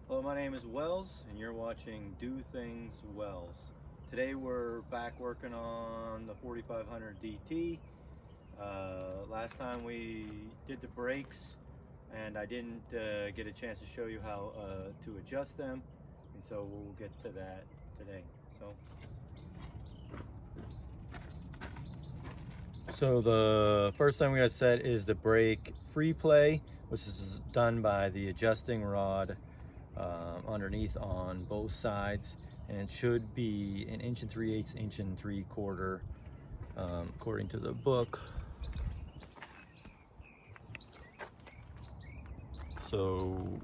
Hello, my name is Wells, and you're watching Do Things Wells. Today we're back working on the 4500 DT. Last time we did the brakes, and I didn't get a chance to show you how to adjust them, and so we'll get to that today. So the first thing we're going to set is the brake free play, which is done by the adjusting rod underneath on both sides, and it should be 1 3/8 inch, 1 3/4 according to the book. So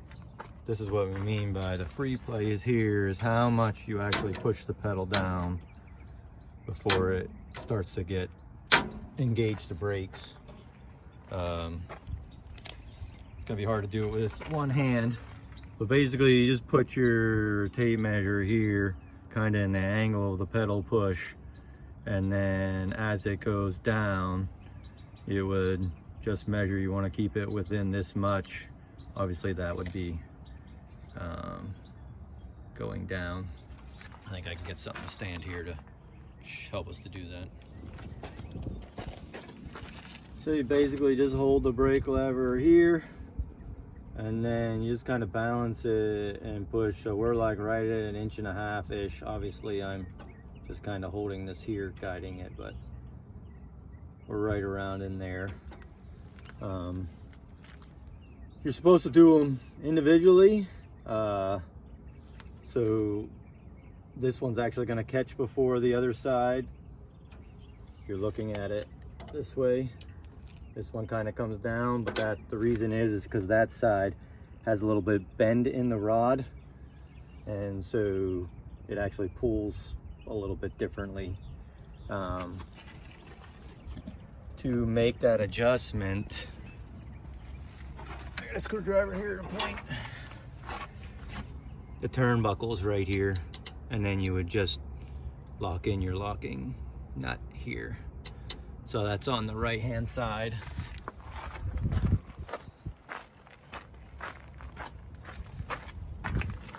this is what we mean by the free play. Is here is how much you actually push the pedal down before it starts to engage the brakes. It's gonna be hard to do it with one hand, but basically you just put your tape measure here kind of in the angle of the pedal push, and then as it goes down you would just measure. You want to keep it within this much. Obviously that would be going down. I think I can get something to stand here to help us to do that. So you basically just hold the brake lever here, and then you just kind of balance it and push. So we're like right at 1.5 inches-ish. Obviously I'm just kind of holding this here, guiding it, but we're right around in there. You're supposed to do them individually. So this one's actually going to catch before the other side. You're looking at it this way. This one kind of comes down, but the reason is because that side has a little bit bend in the rod, and so it actually pulls a little bit differently. To make that adjustment, I got a screwdriver here to point. The turnbuckle is right here, and then you would just lock in your locking nut here. So that's on the right hand side.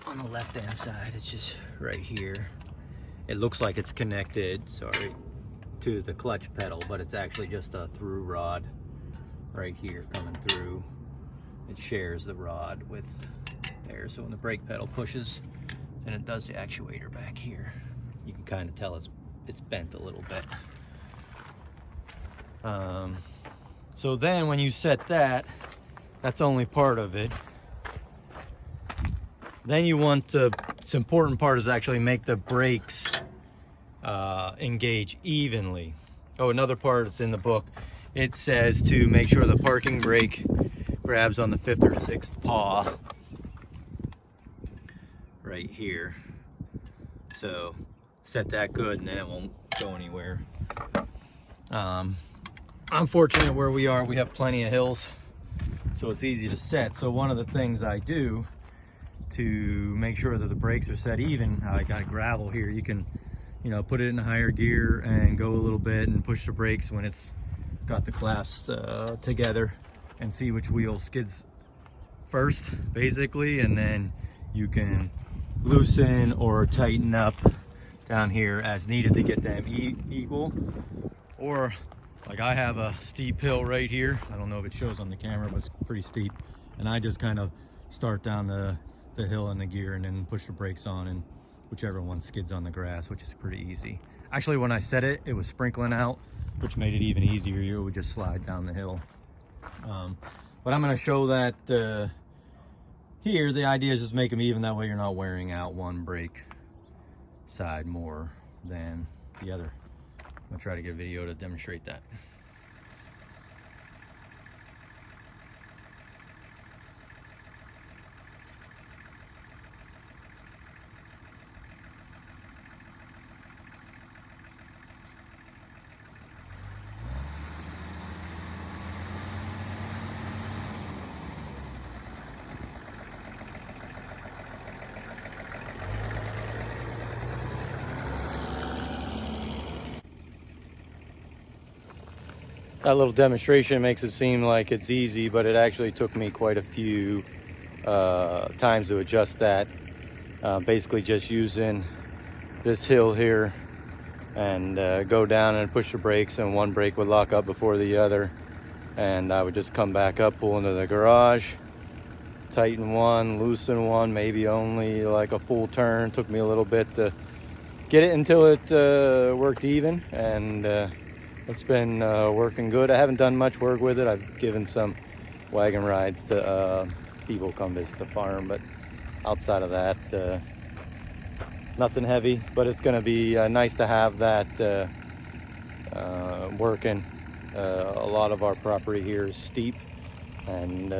On the left hand side, it's just right here. It looks like it's connected, sorry, to the clutch pedal, but it's actually just a through rod right here coming through. It shares the rod with there, so when the brake pedal pushes, then it does the actuator back here. You can kind of tell it's bent a little bit. So then when you set that, that's only part of it. Then you want the important part is actually make the brakes engage evenly. Oh, another part that's in the book, it says to make sure the parking brake grabs on the 5th or 6th paw right here. So set that good, and then it won't go anywhere. I'm fortunate where we are, we have plenty of hills, so it's easy to set. So one of the things I do to make sure that the brakes are set even, I got gravel here, you can, put it in higher gear and go a little bit and push the brakes when it's got the clasps together, and see which wheel skids first, basically, and then you can loosen or tighten up down here as needed to get them equal. Or like I have a steep hill right here. I don't know if it shows on the camera, but it's pretty steep. And I just kind of start down the hill in the gear and then push the brakes on, and whichever one skids on the grass, which is pretty easy. Actually, when I set it, it was sprinkling out, which made it even easier. You would just slide down the hill. But I'm going to show that here. The idea is just make them even. That way you're not wearing out one brake side more than the other. I'm gonna try to get a video to demonstrate that. That little demonstration makes it seem like it's easy, but it actually took me quite a few times to adjust that. Basically just using this hill here and go down and push the brakes, and one brake would lock up before the other, and I would just come back up, pull into the garage, tighten one, loosen one, maybe only like a full turn. Took me a little bit to get it until it worked even, and it's been working good. I haven't done much work with it. I've given some wagon rides to people who come visit the farm, but outside of that, nothing heavy. But it's going to be nice to have that working. A lot of our property here is steep, and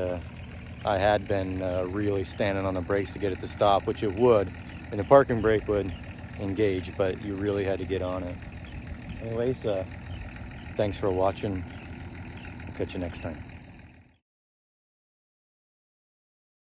I had been really standing on the brakes to get it to stop, which it would, and the parking brake would engage, but you really had to get on it. Anyways, thanks for watching. I'll catch you next time.